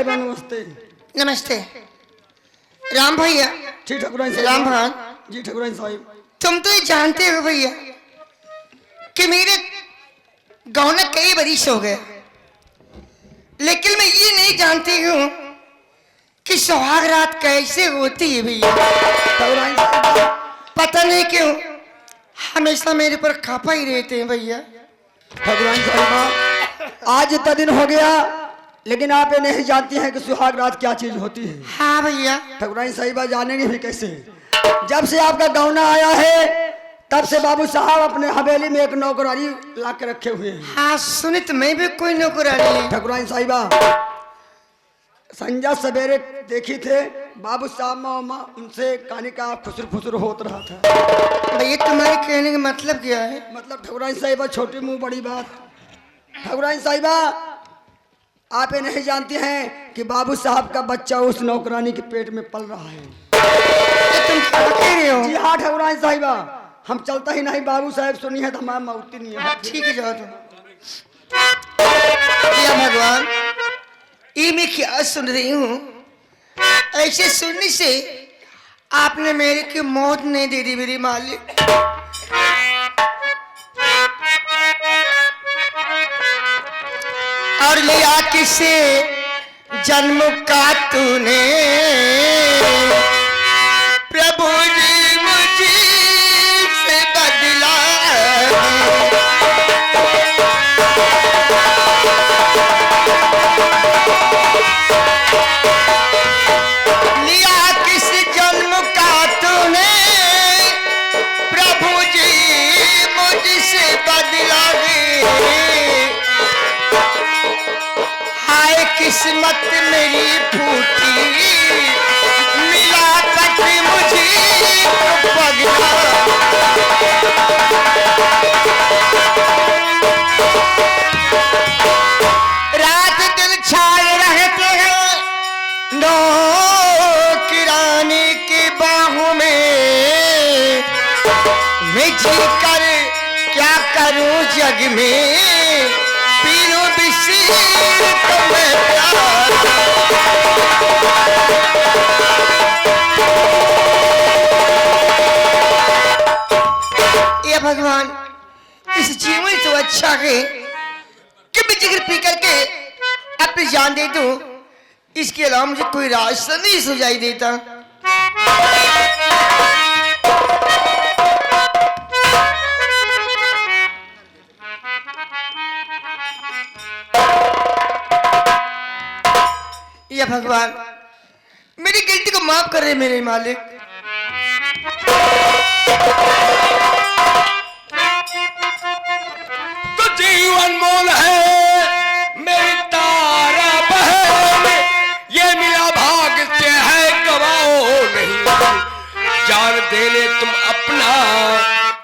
साहिबा नमस्ते। नमस्ते राम भैया। जी ठकुराइन राम भगवान। जी ठकुराइन साहिब, तुम तो ये जानते हो भैया कि मेरे गाँव में कई बरिश हो गए, लेकिन मैं ये नहीं जानती हूँ कि सुहाग रात कैसे होती है भैया। ठकुराइन साहिबा, पता नहीं क्यों हमेशा मेरे पर खपा ही रहते हैं भैया। ठकुराइन साहिबा, आज इतना दिन हो गया लेकिन आप ये नहीं जानती हैं कि सुहाग रात क्या चीज होती है। हाँ भैया। ठकुराइन साहिबा जानेंगे भी कैसे? जब से आपका गौना आया है तब से बाबू साहब अपने हवेली में एक नौकरानी ला के रखे हुए हैं। हाँ सुनी तो मैं भी कोई नौकरानी है। ठकुराइन साहिबा, संजय सवेरे देखी थे बाबू साहब मामा उनसे कहानी का खुसर फुसर होत रहा था। भैया तुम्हारे कहने का मतलब क्या है? मतलब ठकुराइन साहिबा छोटी मुंह बड़ी बात। ठकुराइन साहिबा, आप ये नहीं जानती हैं कि बाबू साहब का बच्चा उस नौकरानी के पेट में पल रहा है। तुम क्या कह रहे हो? जी हाँ ठकुराइन साहिबा, हम चलता ही नहीं, बाबू साहब सुनी है तो हमारा मौती नहीं है। ठीक है जाओ तुम। या भगवान, ये मैं क्या सुन रही हूँ? ऐसे सुनने से आपने मेरे की मौत नहीं दे दी मेरी मालिक। और लिया किसे जन्म का तूने प्रभु जी मुझे से बदला। लिया किस जन्म का तूने प्रभु जी मुझसे बदला। हाय किस्मत मेरी फूटी मिला तक मुझे पगला। रात दिन छाए रहते हैं नौकरानी की बाहों में। मैं जी कर क्या करूं जग में, पीरूं बिशीर तुम्हें प्यार। ये भगवान, इस जीवन से अच्छा है कि मैं जिगर पी करके अपनी जान दे दूं, इसके अलावा मुझे कोई रास्ता नहीं सुझाई देता। या भगवान, मेरी गलती को माफ कर रहे मेरे मालिक। तो जीवन मोल है मेरी तारा बहन, ये मिला भाग से है गवाओ नहीं। जान देने तुम अपना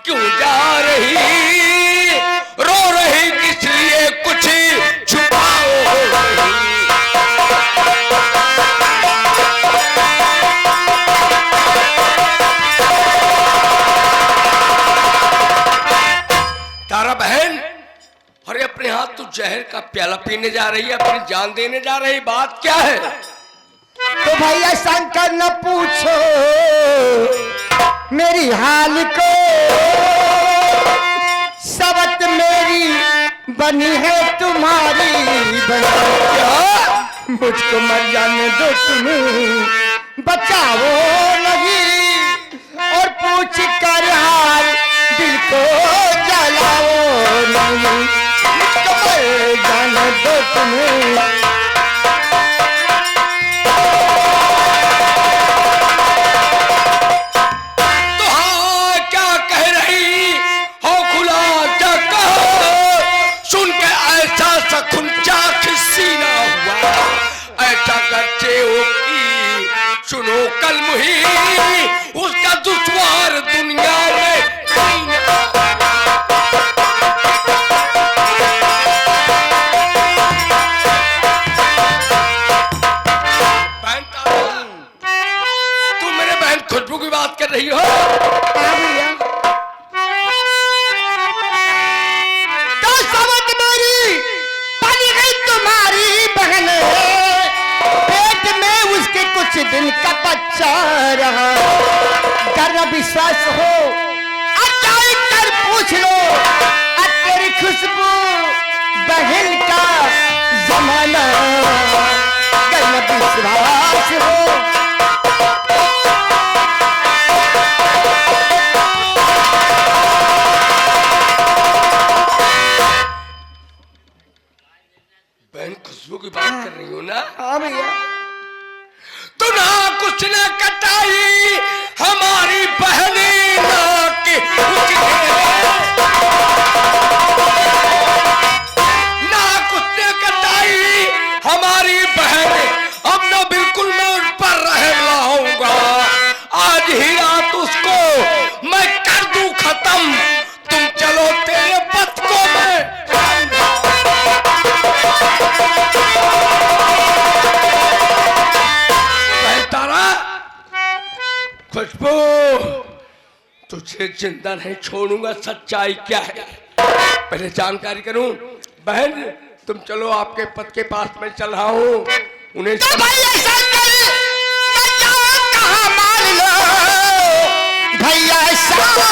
क्यों जा रही, रो रही किस लिए कुछ छुपाओ नहीं। तारा बहन, अरे अपने हाथ तू जहर का प्याला पीने जा रही है, अपनी जान देने जा रही, बात क्या है? तो भैया शंकर न पूछो मेरी हाल को, सबत मेरी बनी है तुम्हारी बनी। मुझको मर जाने दो तुम, बचाओ नहीं और पूछ कर हाल दिल को जलाओ नहीं। मुझको मर जाने दो तुम्हें। सुनो कल मुही उसका दुश्वार दुनिया में बहन, तुम मेरे बहन खुशबू की बात कर रही हो? तो समझ मेरी बनी गई तुम्हारी बहन, दिन का बच्चा रहा। अगर विश्वास हो अचाई कर पूछ लो, तेरी खुशबू बहन का जमाना। अगर विश्वास हो बहन खुशबू की बात कर रही हो ना? हाँ भैया। तो ना कुछ ना कटाई हमारी बहनी ना के ना कुछ ना कटाई हमारी बहन। अब ना बिल्कुल मैं उन पर रहम लाऊंगा। आज ही रात उसको मैं कर दूं खत्म। तुम चलो तेरे पथ को मैं खुशबू तुझे जिंदा नहीं छोड़ूंगा। सच्चाई क्या है पहले जानकारी करूं। बहन तुम चलो, आपके पति के पास मैं चल रहा हूं। उन्हें तो भाई ऐसा कर, कहाँ मान लो भैया, ऐसा कर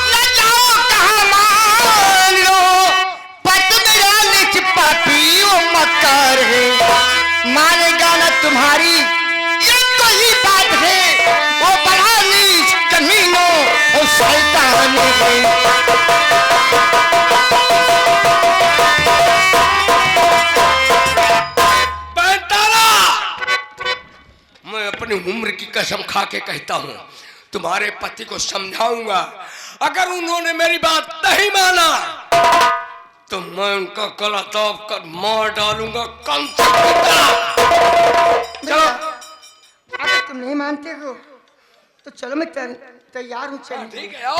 न जाओ कहाँ मान लो। पत मेरा निच पापी वो मक्कार है, मानेगा ना तुम्हारी ये कोई बात है। वो बड़ा नीच कमीनों और शैतान है। मैं अपनी उम्र की कसम खा के कहता हूं, तुम्हारे पति को समझाऊंगा। अगर उन्होंने मेरी बात नहीं माना तो मैं उनका गला दब कर मार डालूंगा। कम से चलो। अगर तुम नहीं मानते हो तो चलो, मैं तैयार हूँ। चलो ठीक है, आओ।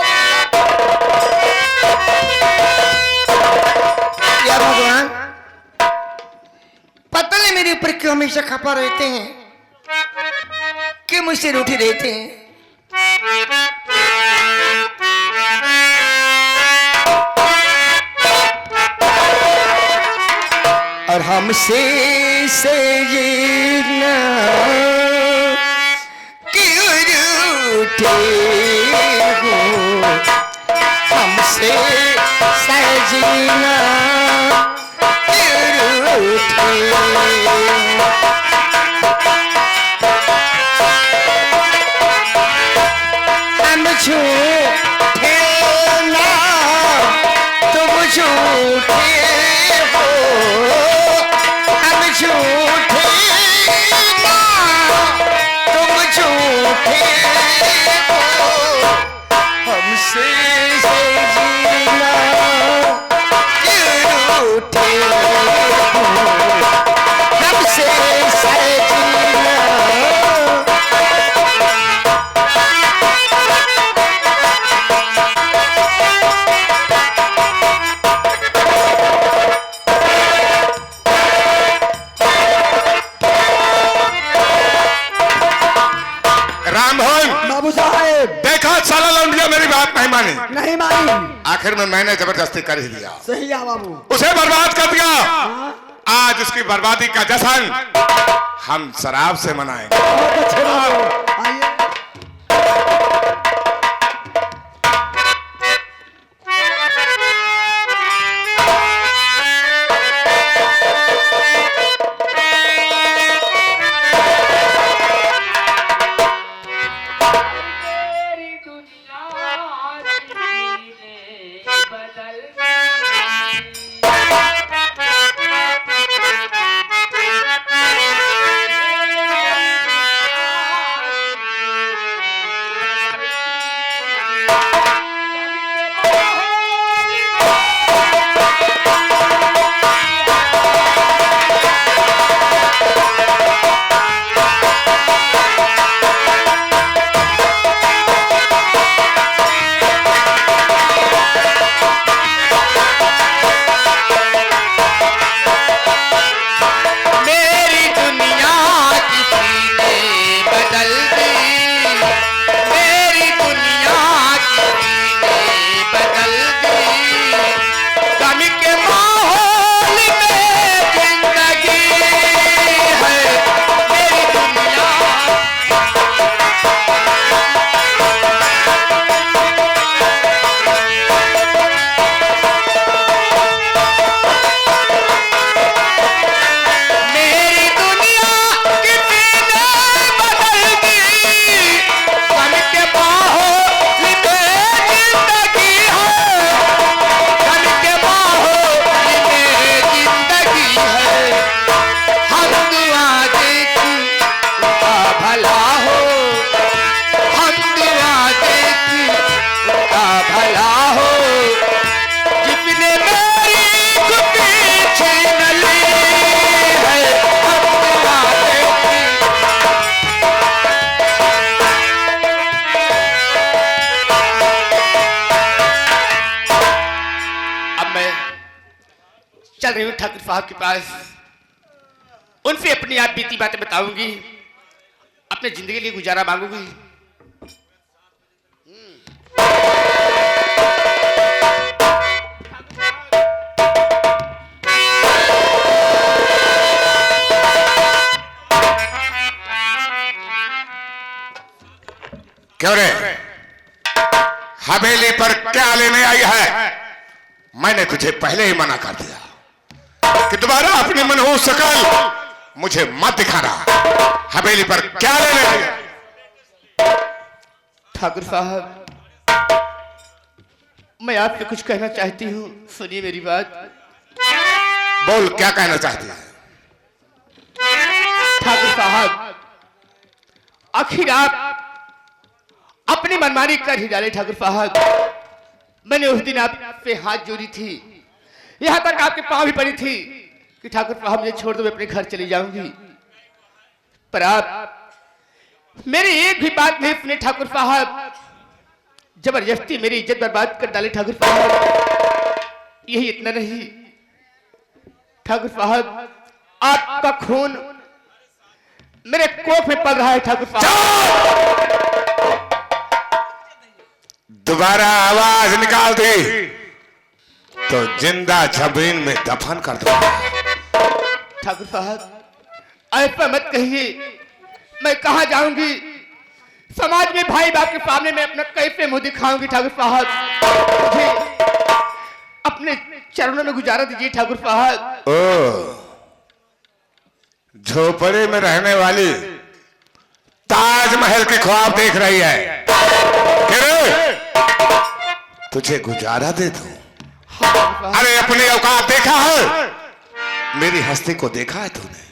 या भगवान, पता नहीं मेरे ऊपर क्यों हमेशा खपा रहते हैं, क्यों मुझसे रूठी रहते हैं। और हमसे सजना क्यों रूठे हो, हमसे सजना क्यों रूठे। हम झूठे ना तुम झूठे हो, हम झूठे ना तुम झूठे हो, हमसे जीना क्यों रूठे हो, हमसे जीना। बाबू साहेब देखा साला लौंडिया मेरी बात नहीं मानी, नहीं मानी। आखिर में मैंने जबरदस्ती कर ही दिया, सही है बाबू। उसे बर्बाद कर दिया। आज उसकी बर्बादी का जश्न हम शराब से मनाएंगे। बहुत अच्छे बाबू, आइए। भला हो जिसने मेरी खुदी छीन ली है अपने वादे की। अब मैं चल रही हूँ ठाकुर साहब के पास, उनसे अपनी आप बीती बातें बताऊंगी, अपने जिंदगी के लिए गुजारा मांगूंगी। क्यों रे, हवेली पर क्या लेने आई है? मैंने तुझे पहले ही मना कर दिया कि दोबारा अपनी मनहूस शकल मुझे मत दिखाना। हवेली पर क्या लेने आई है? ठाकुर साहब, मैं आपसे कुछ कहना चाहती हूँ, सुनिए मेरी बात। बोल, क्या कहना चाहती है? ठाकुर साहब, आखिर आप अपनी मनमानी कर ही डाले। ठाकुर साहब, मैंने उस दिन आपसे हाथ जोड़ी थी, यहां तक आपके पांव भी पड़ी थी कि ठाकुर साहब मुझे छोड़ दो, मैं अपने घर चली जाऊंगी। पर आप मेरी एक भी बात नहीं सुने ठाकुर साहब, जबरदस्ती मेरी इज्जत बर्बाद कर डाले। ठाकुर साहब, यही इतना नहीं ठाकुर साहब, आपका खून मेरे कोख में पड़ रहा है। ठाकुर साहब, दोबारा आवाज निकाल दी तो जिंदा जमीन में दफन कर दूंगा। ठाकुर साहब, ऐसा मत कहिए, मैं कहां जाऊंगी? समाज में भाई बाप के सामने मैं अपना कैसे मुंह दिखाऊंगी? ठाकुर साहब, मुझे अपने चरणों में गुजारा दीजिए। ठाकुर साहब, ओ, झोपड़े में रहने वाली ताजमहल के ख्वाब देख रही है? तुझे गुजारा दे दूं? अरे अपनी औकात देखा है? मेरी हस्ती को देखा है तूने?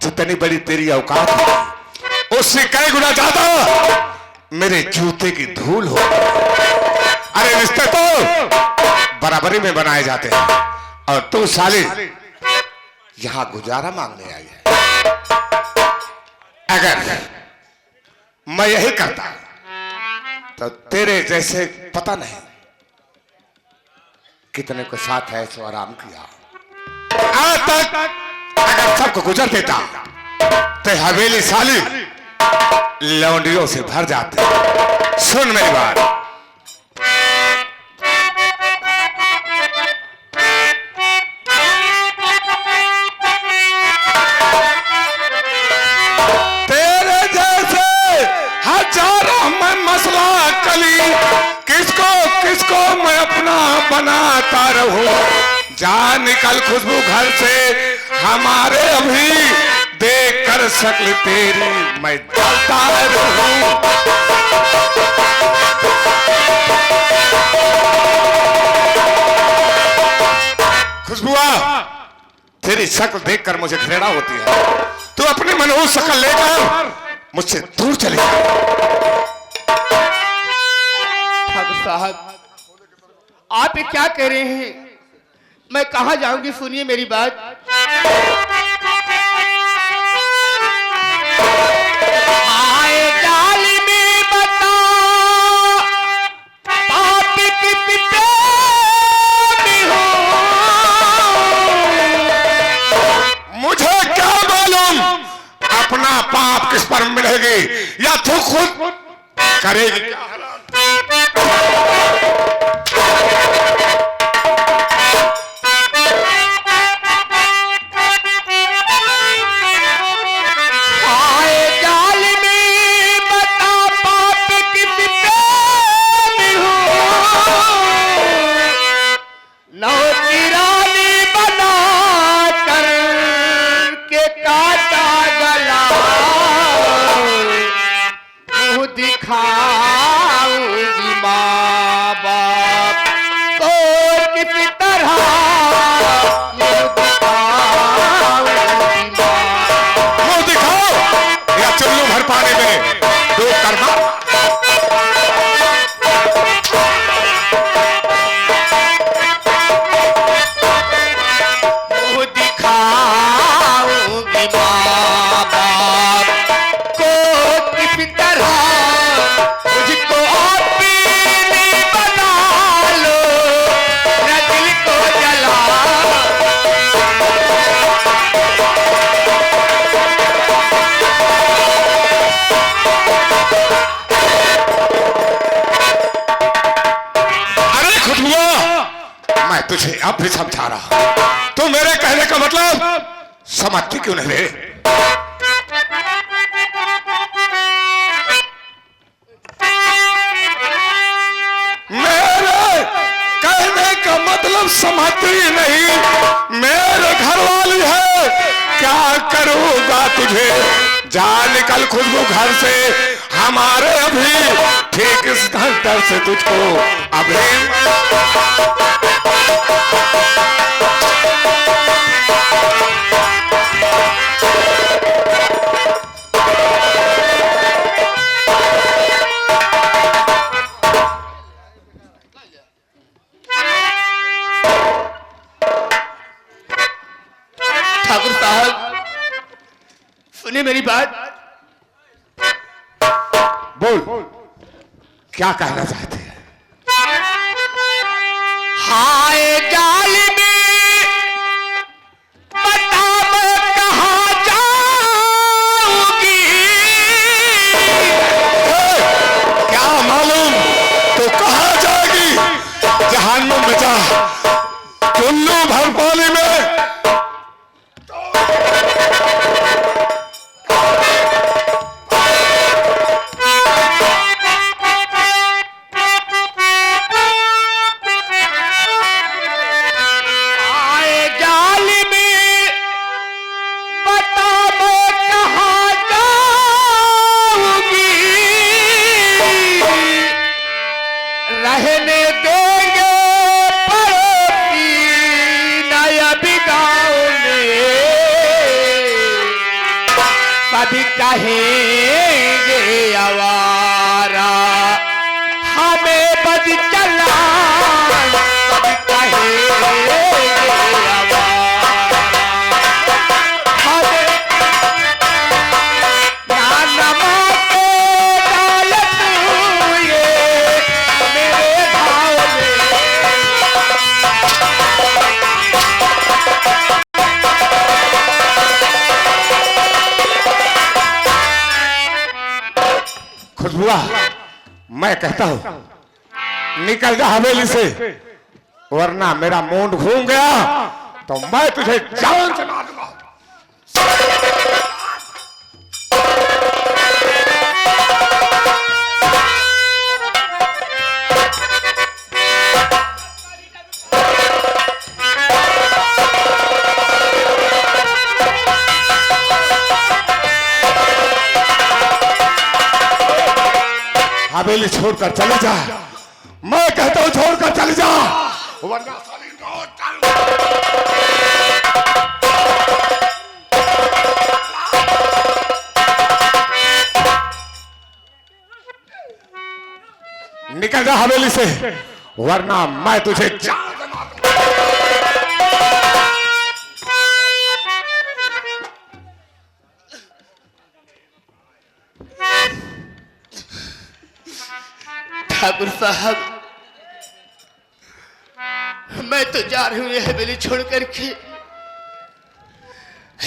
जितनी बड़ी तेरी औकात है उससे कई गुना ज्यादा मेरे जूते की धूल हो। अरे रिश्ते तो बराबरी में बनाए जाते हैं, और तू साली यहां गुजारा मांगने आई है। अगर मैं यही करता तो तेरे जैसे पता नहीं कितने को साथ है सो आराम किया। आज तक अगर सबको गुजर देता तो हवेली साली लौंडियों से भर जाते। सुन मेरी बात, तेरे जैसे हजारों में मसला कली, किसको किसको मैं अपना बनाता रहूं। जा निकल खुशबू घर से, हमारे अभी देख कर शक्ल तेरी मैं जलता रहूं। खुशबुआ, तेरी शक्ल देखकर मुझे घृणा होती है। तू अपनी मनहूस शक्ल लेकर मुझसे दूर चले जा। ठाकुर साहब, आप ये क्या कह रहे हैं? मैं कहां जाऊंगी? सुनिए मेरी बात। आए जालिमी बता, पाप की पिता भी हो। मुझे क्या मालूम अपना पाप किस पर मिलेगी, या तू खुद करेगी? दिखा मैं तुझे अब भी समझा रहा हूं, तू मेरे कहने का मतलब समझती क्यों नहीं रे? मेरे कहने का मतलब समझती ही नहीं। मेरे घर वाली है, क्या करूंगा तुझे? जा निकल खुशबू घर से, हमारे अभी ठीक इस घंटे से तुझको अभी ठाकुर साहब सुने मेरी बात। बोल, क्या कहना चाहते हैं? हाय जालिमी, बता मैं कहाँ जाऊंगी? क्या मालूम तो कहाँ जाएगी? जहन्नुम में जा, कुल्लू भर पानी में। रहने देंगे पड़ोसी नया बिगाओ में, कभी कहेंगे आवारा हमें बद चला, कभी कहेंगे आवारा हमें नानमा के डालत हुए मेरे भाव में। खुशबुआ, मैं कहता हूं निकल जा हवेली से, वरना मेरा मूड घूम गया तो मैं तुझे जान से मार दूंगा। हवेली छोड़कर चले जा, मैं कहता हूं छोड़कर चले जा, वरना साली रोज निकल जा हवेली से, वरना मैं तुझे जान से मार दूंगा। ठाकुर साहब मैं तो जा रही हूं यह हवेली छोड़ करके,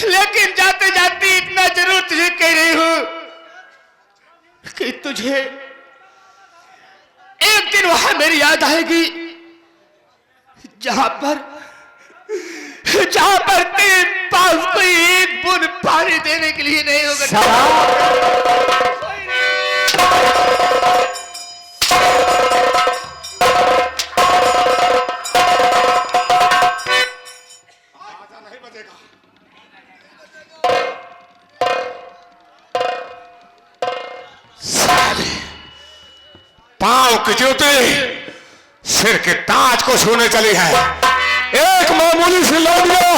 लेकिन जाते जाते इतना जरूर तुझे कह रही हूं कि तुझे एक दिन वहां मेरी याद आएगी, जहां पर तेरे पास कोई एक बूंद पानी देने के लिए नहीं होगा। पांव की जूती सिर के ताज को छूने चली है। एक मामूली सी लौंडिया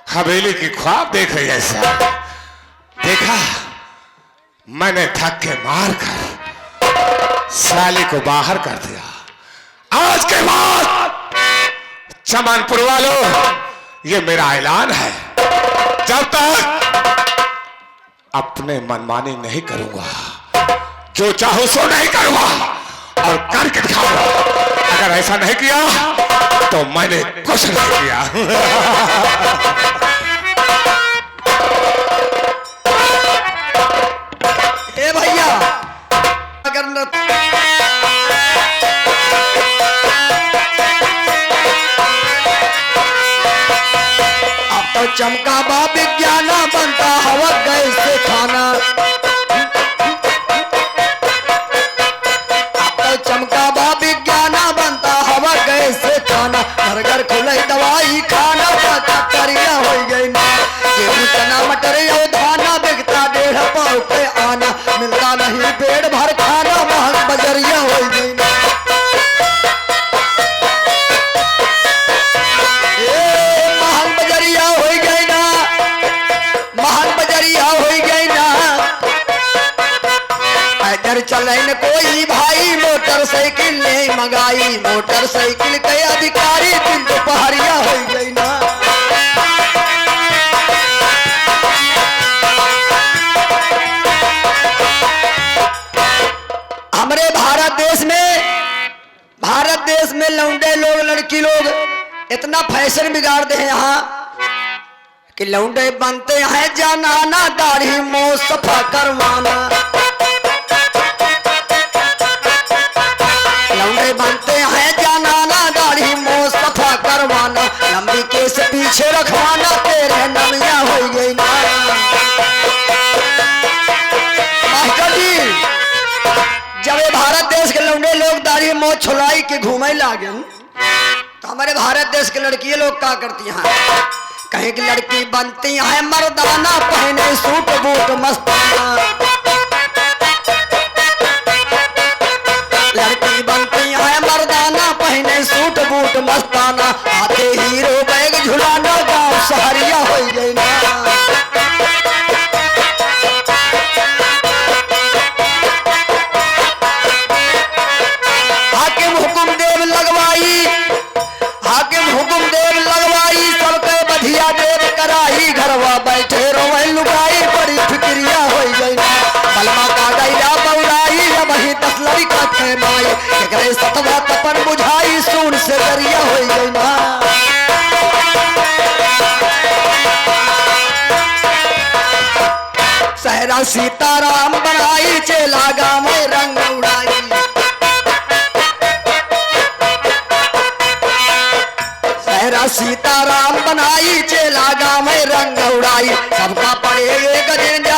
हवेली की ख्वाब देख रही है। सर देखा, मैंने थक के मार कर साली को बाहर कर दिया। आज के बाद चमनपुर वालों, ये मेरा ऐलान है, जब तक अपने मनमानी नहीं करूंगा, जो चाहूं सो नहीं करूंगा और करके दिखाऊंगा। अगर ऐसा नहीं किया तो मैंने कुछ नहीं किया। ए भैया, अगर न चमका बा विज्ञाना बनता हवा गैस से खाना। चमका बा विज्ञाना बनता हवा गैस से खाना। घर घर खुले दवाई खाना पाका करिया हो गई ना। गेहूं चना मटर और धाना बिकता 1.5 पाव पे आना। मिलता नहीं पेट भर खाना महंग बजरिया हो गई ना। महंग बजरिया हो गई ना, महंग बजरिया हो गई ना। इधर चले न कोई भाई मोटरसाइकिल ने मंगाई। मोटरसाइकिल के अधिकारी दिन दोपहरिया हो गई ना। हमारे भारत देश में लौंडे लोग लड़की लोग इतना फैशन बिगाड़ते हैं यहाँ कि लौंडे बनते हैं जनाना दाढ़ी मुंह सफा करवाना। लौंडे बनते हैं जनाना दाढ़ी मुंह सफा करवाना। लंबी केस पीछे रखवाना तेरे नमिया हो गई ना। मास्टर जी जब ये भारत देश के लौंडे लोग दाढ़ी मुंह छुलाई के घूमे लागे तो हमारे भारत देश के लड़की लोग क्या करती हैं? कहीं की लड़की बनती है मर्दाना पहने सूट बूट मस्ताना। लड़की बनती है मर्दाना पहने सूट बूट मस्ताना। आते हीरो बैग झुलाना गांव शहरिया हो गई ना। हाकिम हुकुम देव लगवाई, हाकिम हुकुम देव लगवाई। सबके बधिया देव कराई। घरवा बैठे रोवे लुगाई बड़ी फिक्रिया हो गई ना। बलमा का गैया बौराई जब ही 10 लड़का थे माई। एकरे सतवा तपन बुझाई सून से दरिया हो गई ना। सहरा सीताराम बनाई चेला गाँव में रंग उड़ाई। सहरा सीताराम बनाई चेला गाँव में रंग उड़ाई। सबका पड़े गजेंद्र